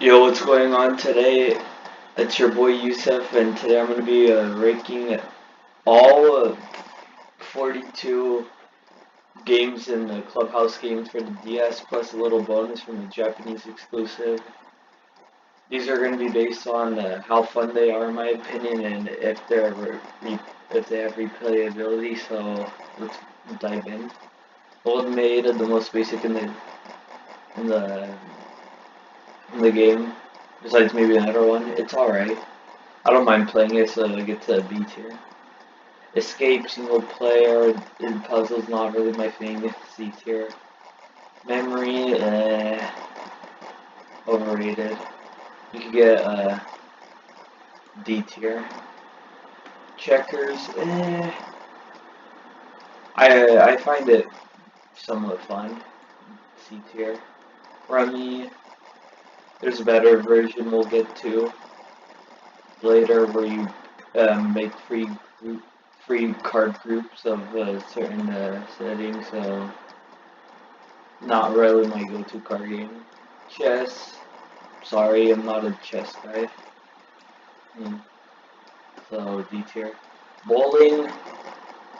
Yo, what's going on today? It's your boy Yousef, and today I'm going to be ranking all 42 games in the Clubhouse Games for the DS, plus a little bonus from the Japanese exclusive. These are going to be based on how fun they are, in my opinion, and if they have replayability. So let's dive in. Old Maid, the most basic in the in the game. Besides maybe another one, it's alright. I don't mind playing it, so I get to B tier. Escape, single player, and puzzles, not really my thing. C tier. Memory, overrated. You could get D tier. Checkers, I find it somewhat fun. C tier. Rummy, there's a better version we'll get to later where you make free card groups of certain settings, so not really my go-to card game. Chess, sorry, I'm not a chess guy. So D tier. Bowling,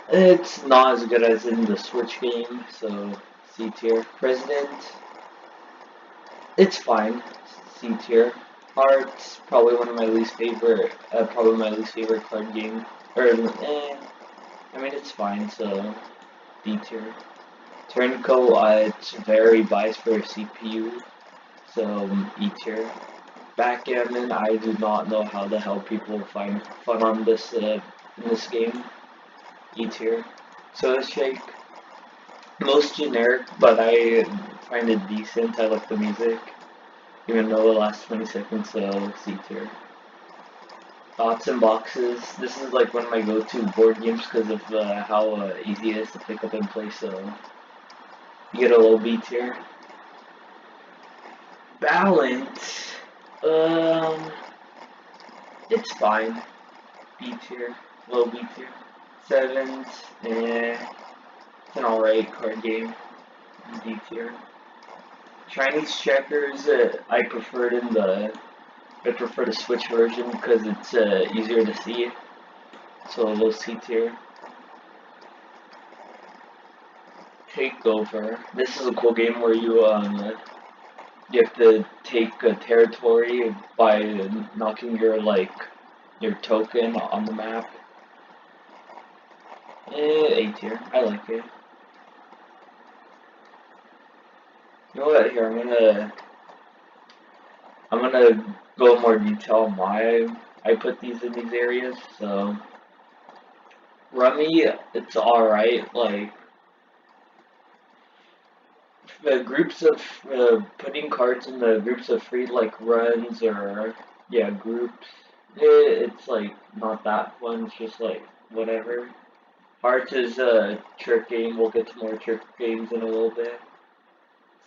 it's not as good as in the Switch game, so C tier. President, it's fine. C tier. Hearts, probably one of my least favorite, card game. I mean it's fine, so D tier. Turncoat, it's very biased for CPU, so E tier. Backgammon, I do not know how the hell people find fun on this in this game. E tier. Soda Shake, most generic, but I find it decent. I like the music, even though it lasts 20 seconds, so C tier. Dots and Boxes, this is like one of my go-to board games because of how easy it is to pick up and play, so you get a low B tier. Balance, it's fine. B tier, low B tier. Sevens, it's an alright card game. D tier. Chinese checkers, I prefer the Switch version because it's easier to see. So low C tier. Takeover. This is a cool game where you have to take a territory by knocking your token on the map. A tier. I like it. You know what? Here I'm gonna go in more detail on why I put these in these areas. So Rummy, it's alright. Like the groups of putting cards in the groups of free like runs or groups. It's like not that fun. It's just like whatever. Hearts is a trick game. We'll get to more trick games in a little bit.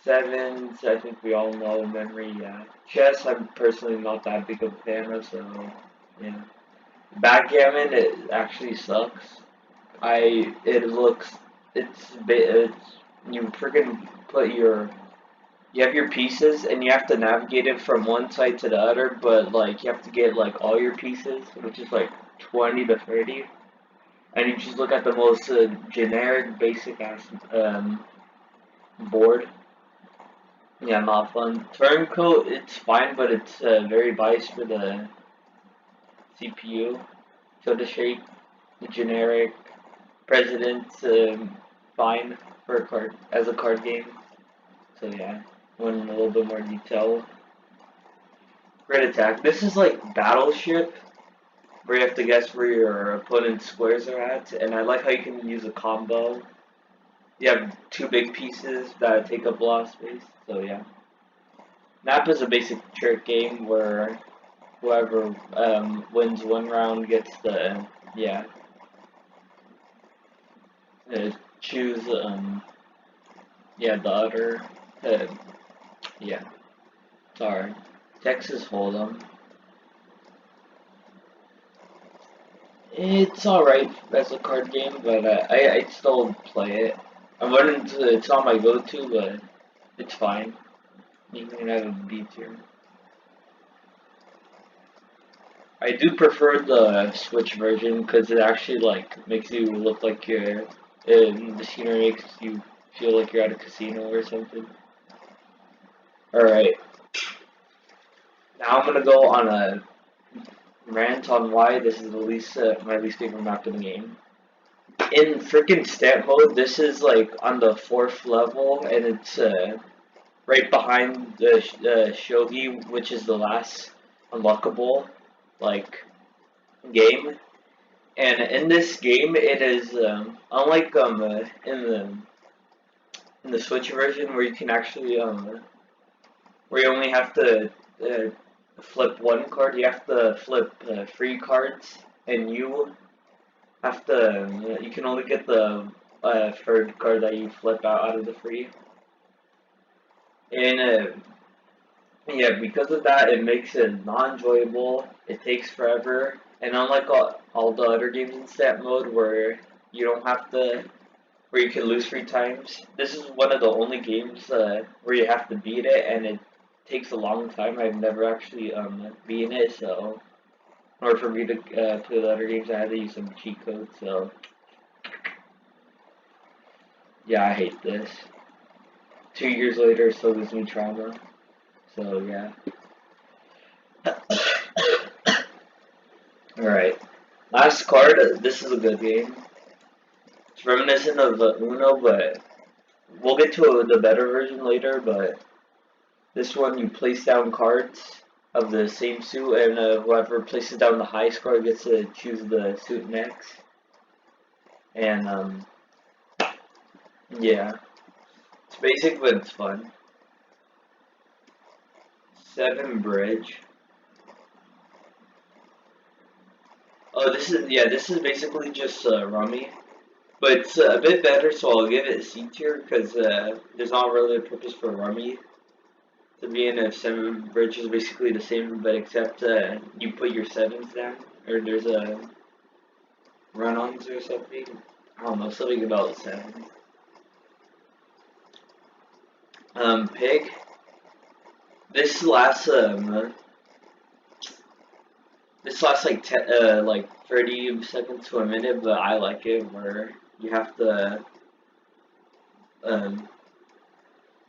Sevens, I think we all know. Memory, yeah. Chess, I'm personally not that big of a fan of, so yeah. Backgammon, it actually sucks. You freaking you have your pieces and you have to navigate it from one side to the other, but like you have to get like all your pieces, which is like 20 to 30. And you just look at the most generic, basic ass board. Yeah, not fun. Turncoat, it's fine, but it's very biased for the CPU. So the shape, the generic president's fine for as a card game. So yeah, went in a little bit more detail. Great attack. This is like Battleship, where you have to guess where your opponent's squares are at, and I like how you can use a combo. You have two big pieces that take up a lot of space, so yeah. Nap is a basic trick game where whoever wins one round gets the, choose, the other, sorry. Texas Hold'em. It's alright as a card game, but I'd still play it. It's not my go-to, but it's fine. You can have a B tier. I do prefer the Switch version because it actually like makes you look like you're in the scenery, makes you feel like you're at a casino or something. All right, now I'm gonna go on a rant on why this is the least my least favorite map in the game. In freaking stamp mode, this is like on the 4th level, and it's right behind the shogi, which is the last unlockable like game. And in this game, it is unlike in the Switch version where you can actually where you only have to uh, flip one card. You have to flip 3 cards, and you have to. You can only get the 3rd card that you flip out of the 3. And yeah, because of that, it makes it non-enjoyable. It takes forever, and unlike all the other games in stat mode where you don't have to, where you can lose 3 times, this is one of the only games where you have to beat it, and it takes a long time. I've never actually beaten it, so in order for me to play the other games, I had to use some cheat codes. So yeah, I hate this. 2 years later, it still gives me trauma. So yeah. Alright. Last card, this is a good game. It's reminiscent of Uno, but we'll get to the better version later, but this one you place down cards of the same suit, and whoever places down the highest card gets to choose the suit next. And, yeah. It's basic, but it's fun. 7 bridge. Oh, this is basically just Rummy. But it's a bit better, so I'll give it C tier, because there's not really a purpose for Rummy to be in. If 7 bridge is basically the same, but except you put your 7s down, or there's a run-ons or something. I don't know, something about 7. Pig. This lasts like 30 seconds to a minute, but I like it where you have to um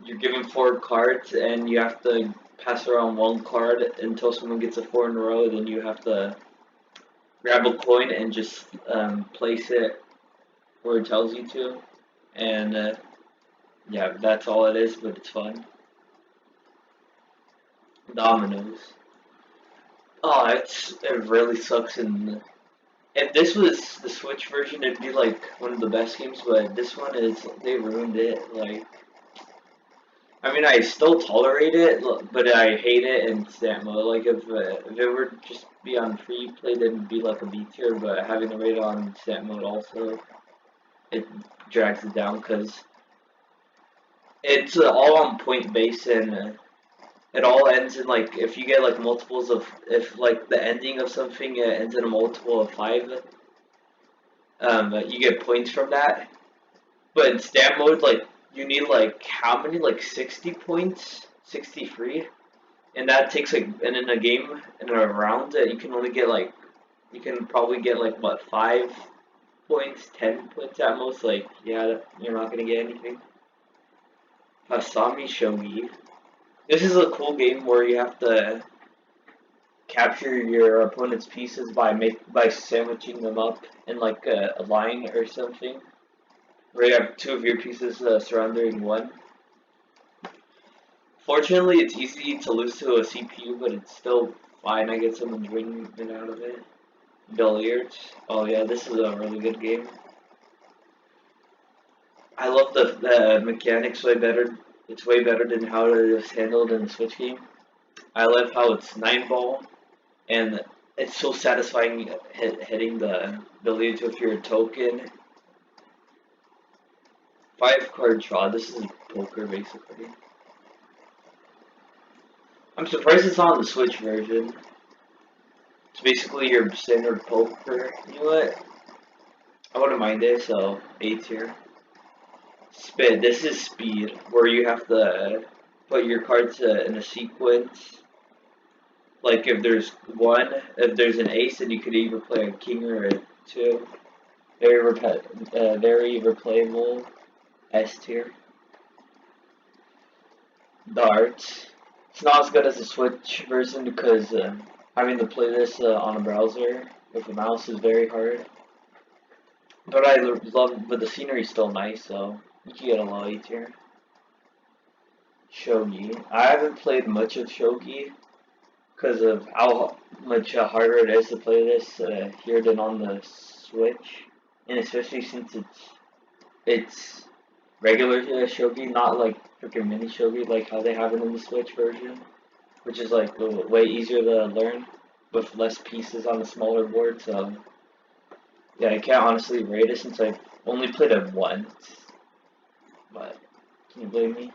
you're given 4 cards and you have to pass around 1 card until someone gets a 4 in a row. Then you have to grab a coin and just place it where it tells you to, and yeah, that's all it is. But it's fun. Dominoes. Oh, it really sucks. And if this was the Switch version, it'd be like one of the best games. But this one is, they ruined it. Like, I mean, I still tolerate it, but I hate it in stat mode. Like, if it were just be on free play, then it'd be like a B tier. But having to rate on stat mode also, it drags it down because it's all on point base, and it all ends in like, if you get like multiples of, if like the ending of something ends in a multiple of 5, you get points from that. But in stat mode, like, you need like how many, like 60 points, 63, and that takes like, and in a game, in a round, you can only get like, you can probably get like what, 5 points, 10 points at most. Like, yeah, you're not gonna get anything. Hasami Shogi. This is a cool game where you have to capture your opponent's pieces by sandwiching them up in like a line or something, where you have 2 of your pieces surrounding one. Fortunately, it's easy to lose to a CPU, but it's still fine. I get some enjoyment out of it. Billiards. Oh yeah, this is a really good game. I love the mechanics way better. It's way better than how it is handled in the Switch game. I love how it's 9-ball, and it's so satisfying hitting the billiards with your token. 5-card draw. This is poker basically. I'm surprised it's not on the Switch version. It's basically your standard poker. You know what? I wouldn't mind it, so A tier. Spin. This is speed, where you have to put your cards in a sequence. Like if there's an ace, then you could either play a king or a two. Very replayable S tier. Darts. It's not as good as the Switch version because having to play this on a browser with a mouse is very hard. But but the scenery's still nice, so you can get a lot A tier. Shogi. I haven't played much of Shogi because of how much harder it is to play this here than on the Switch, and especially since it's regular shogi, not like freaking mini shogi like how they have it in the Switch version, which is like way easier to learn with less pieces on a smaller board. So yeah, I can't honestly rate it since I've only played it once. But can you blame me?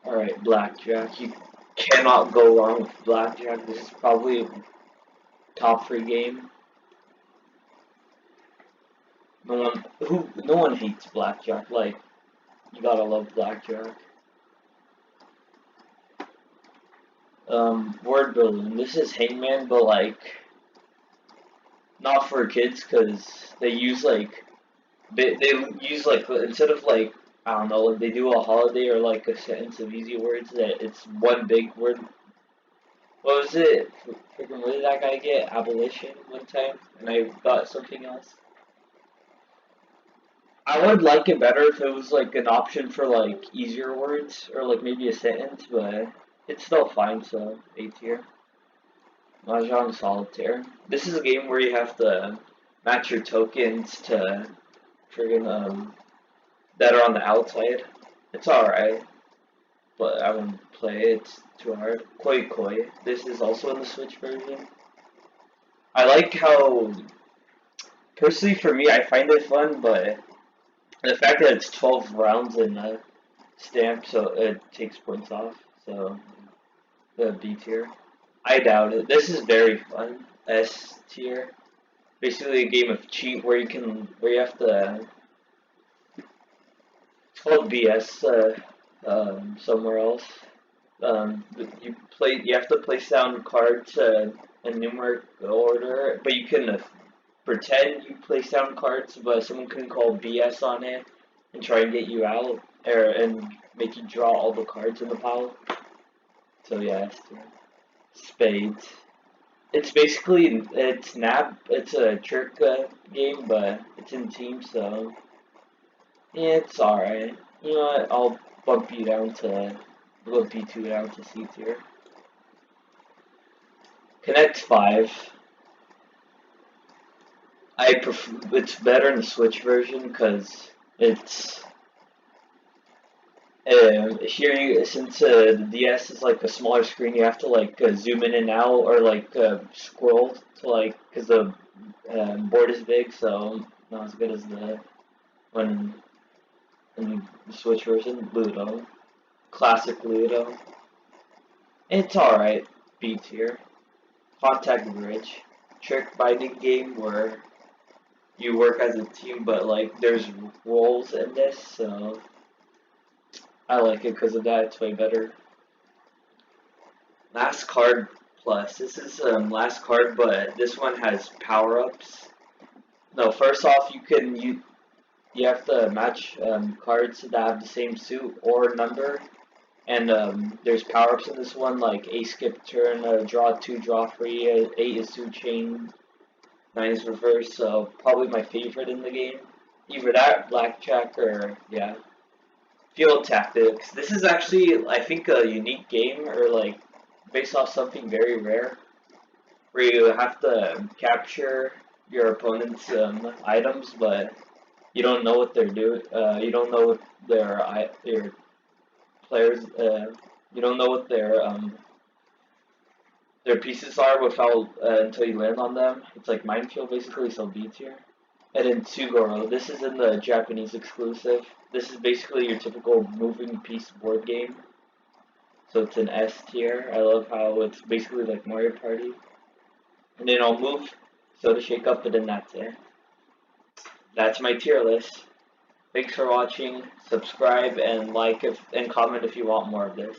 All right, blackjack. You cannot go wrong with blackjack. This is probably a top free game. No one hates blackjack. Like, you gotta love blackjack. Word building. This is Hangman, but like not for kids because they use like they use like instead of like I don't know they do a holiday or like a sentence of easy words that it's one big word. What was it? Freaking what did that guy get? Abolition one time, and I got something else. I would like it better if it was like an option for like easier words or like maybe a sentence, but it's still fine. So A tier. Mahjong Solitaire. This is a game where you have to match your tokens to friggin' that are on the outside. It's alright, but I wouldn't play it. It's too hard. Koi Koi. This is also in the Switch version. I like how, personally for me, I find it fun, but the fact that it's 12 rounds in stamp, so it takes points off. So the B tier. I doubt it. This is very fun. S tier. Basically a game of cheat where you have to. It's called BS somewhere else. You have to place down cards in numeric order, but you can pretend you place down cards, but someone can call BS on it and try and get you out, and make you draw all the cards in the pile. So yeah, spades. It's basically it's a trick game, but it's in teams, so yeah, it's alright. You know what? I'll bump you down to bump B2 down to C tier. Connect 5. It's better in the Switch version because it's here since the DS is like a smaller screen, you have to like zoom in and out or like scroll to like because the board is big, so not as good as the one in the Switch version. Ludo, classic Ludo. It's alright. B tier. Contact Bridge, trick binding game where you work as a team, but like there's roles in this, so I like it because of that. It's way better. Last card plus. This is last card, but this one has power ups. No, first off, you have to match cards that have the same suit or number, and there's power ups in this one like a skip turn, draw two, draw three, 8 is suit chain, 9 is reverse. So probably my favorite in the game. Either that, blackjack, or yeah. Field Tactics. This is actually, I think, a unique game, or like based off something very rare, where you have to capture your opponent's items, but you don't know what they're doing. You don't know what their players. You don't know what their pieces are without until you land on them. It's like minefield basically, so B tier. And then Tsugoro. This is in the Japanese exclusive. This is basically your typical moving piece board game. So it's an S tier. I love how it's basically like Mario Party. And then I'll move so to shake up, but then that's it. That's my tier list. Thanks for watching. Subscribe and like and comment if you want more of this.